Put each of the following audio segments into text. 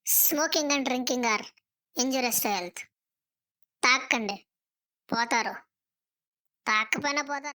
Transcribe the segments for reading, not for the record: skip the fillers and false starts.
Smoking and drinking are injurious to health. తాక్కండి, పోతారు. తాకపోయినా పోతారు.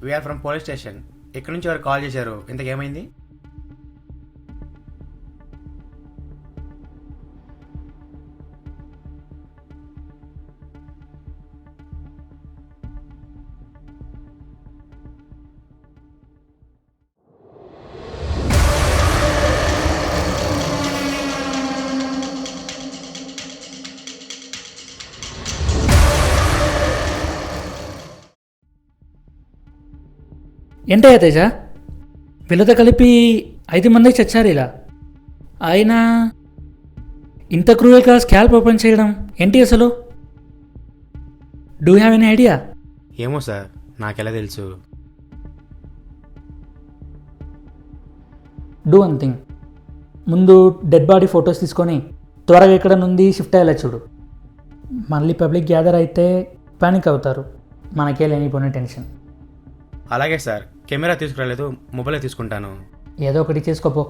We're from police station. ఇక్కడ నుంచి ఎవరు కాల్ చేశారు? ఇంతకేమైంది? ఏంటయ్యా తేజ, వీళ్ళతో కలిపి 5 మందికి చచ్చారు ఇలా. అయినా ఇంత క్రూయల్గా స్కాల్ప్ ఓపెన్ చేయడం ఏంటి అసలు? Do have any idea? ఏమో సార్, నాకెలా తెలుసు? డూ వన్ థింగ్, ముందు డెడ్ బాడీ ఫొటోస్ తీసుకొని త్వరగా ఇక్కడ నుండి షిఫ్ట్ అయ్యేలా చూడు. మళ్ళీ పబ్లిక్ గ్యాదర్ అయితే పానిక్ అవుతారు. మనకే లేనిపోయిన టెన్షన్. అలాగే సార్. కెమెరా తీసుకురాలేదు, మొబైలే తీసుకుంటాను. ఏదో ఒకటి చేసుకోపో.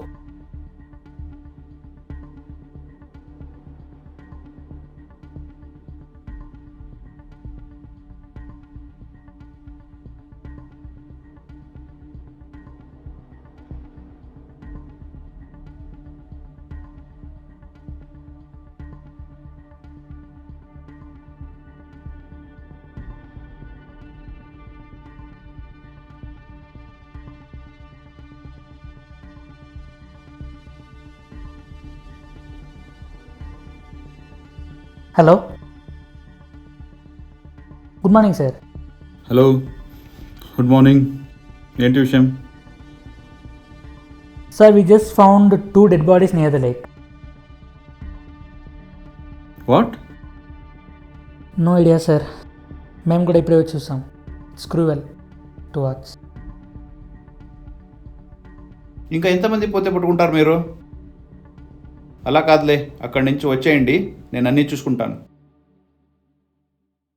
Hello, good morning sir. Hello, good morning. ఏంటి విషయం? Sir, we just found 2 dead bodies near the lake. What? No idea sir. మేము కూడా ఇప్పుడే వచ్చి చూసాం. స్క్రూవెల్ టు వాచ్. ఇంకా ఎంతమంది పోతే పట్టుకుంటారు మీరు? అలా కాదులే, అక్కడి నుంచి వచ్చేయండి, నేను అన్నీ చూసుకుంటాను.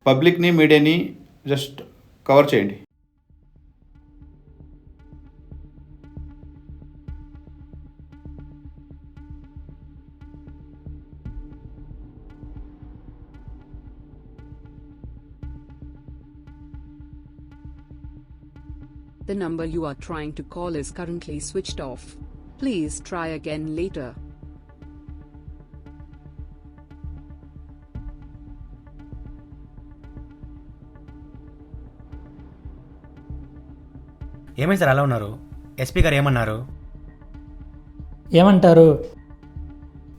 పబ్లిక్ని మీడియాని జస్ట్ కవర్ చేయండి. The number you are trying to call is currently switched off. Please try again later. ఏమైంది సార్ అలా ఉన్నారు? ఎస్పీ గారు ఏమన్నారు? ఏమంటారు,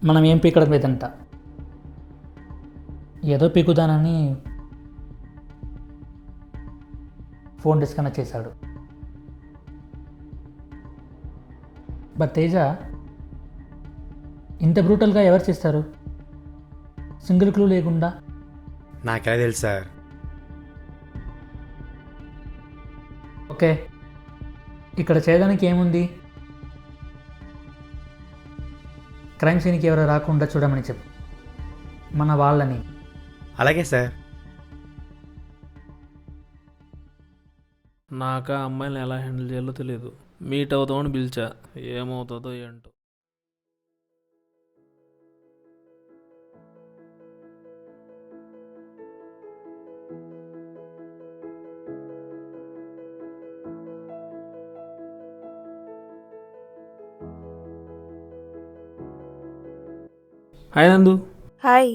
మనం ఏం పీకడం లేదంట. ఏదో పీకుదానని ఫోన్ డిస్కనెక్ట్ చేశాడు. బట్ తేజ, ఇంత బ్రూటల్గా ఎవరు చేస్తారు? సింగిల్ క్లూ లేకుండా. నాకెలా తెలుసు సార్? ఓకే, ఇక్కడ చేయడానికి ఏముంది? క్రైమ్ సీన్కి ఎవరు రాకుండా చూడమని చెప్పు, మన వాళ్ళని. అలాగే సార్. నాకు ఆ అమ్మాయిని ఎలా హ్యాండిల్ చేయాలో తెలియదు. మీట్ అవుతామని పిలిచా, ఏమవుతుందో ఏంటో. Hi Nandu. Hi.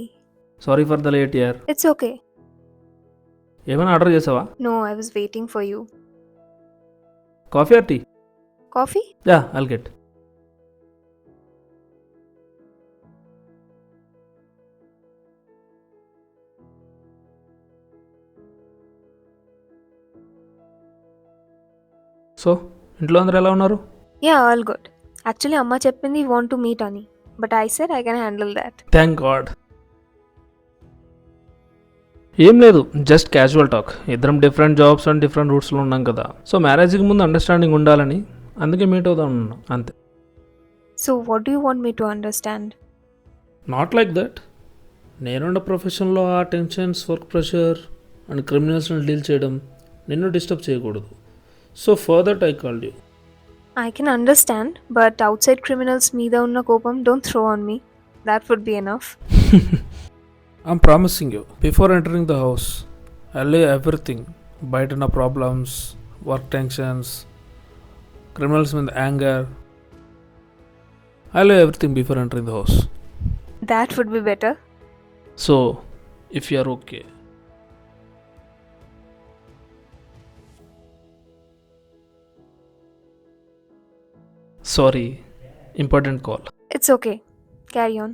Sorry for the late year. It's okay. ఏమైనా ఆర్డర్ చేసావా? No, I was waiting for you. Coffee or tea? Coffee? Yeah, I'll get. So ఇంట్లో అందరు ఎలా ఉన్నారు? Yeah, all good. Actually, Amma చెప్పింది want to meet అని. But I said I can handle that. Thank God. ఏం లేదు, just casual talk. ఇద్దరం different jobs and different రూట్స్లో ఉన్నాం కదా, సో మ్యారేజ్కి ముందు అండర్స్టాండింగ్ ఉండాలని అందుకే మీట్ అవుదాం అన్నా, అంతే. So, what do you want me to understand? Not like that. నేనున్న ప్రొఫెషన్లో ఆ టెన్షన్స్, వర్క్ ప్రెషర్ అండ్ క్రిమినల్స్ని డీల్ చేయడం నిన్ను డిస్టర్బ్ చేయకూడదు. So for that I called you. I can understand, but outside criminals మీద ఉన్న కోపం don't throw on me. That would be enough. I'm promising you, before entering the house I lay everything. బయట ఉన్న problems, work tensions, criminals మీద anger, I lay everything before entering the house. That would be better. So if you are okay. Sorry, important call. It's okay. Carry on.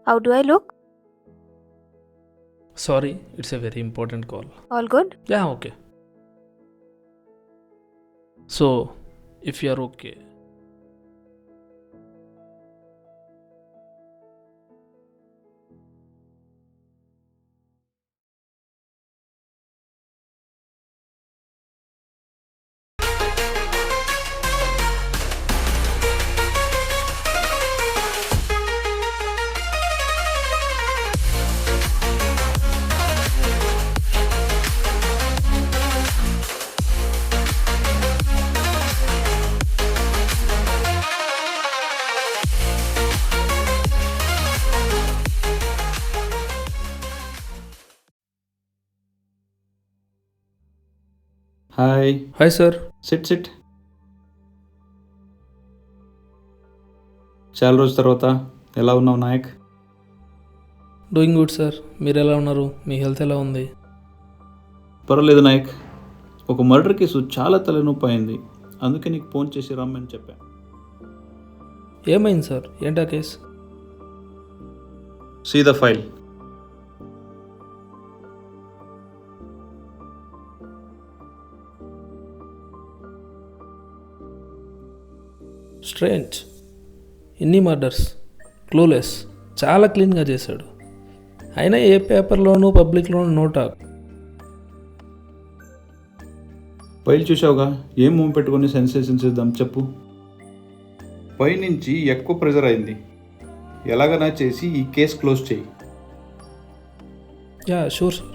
How do I look? Sorry, it's a very important call. All good? Yeah, okay. So if you are okay. Hi. Hi sir. Sit sit. చాలా రోజుల తర్వాత ఎలా ఉన్నావు Naik? Doing good sir. మీరు ఎలా ఉన్నారు? మీ health ఎలా ఉంది? పర్వాలేదు నాయక్. ఒక మర్డర్ కేసు చాలా తలనొప్పి అయింది, అందుకే నీకు ఫోన్ చేసి రమ్మని చెప్పాను. ఏమైంది సార్? ఏంటా case? See the file. Strange. ఇన్ని మర్డర్స్, క్లూలెస్, చాలా క్లీన్గా చేశాడు. అయినా ఏ పేపర్లోనూ పబ్లిక్లోనూ నో టాక్. ఫైల్ చూసావుగా, ఏం మూవ్ పెట్టుకొని సెన్సేషన్స్ ఇద్దాం చెప్పు. పైనుంచి ఎక్కువ ప్రెజర్ అయింది, ఎలాగైనా చేసి ఈ కేసు క్లోజ్ చేయి. Yeah sure sir.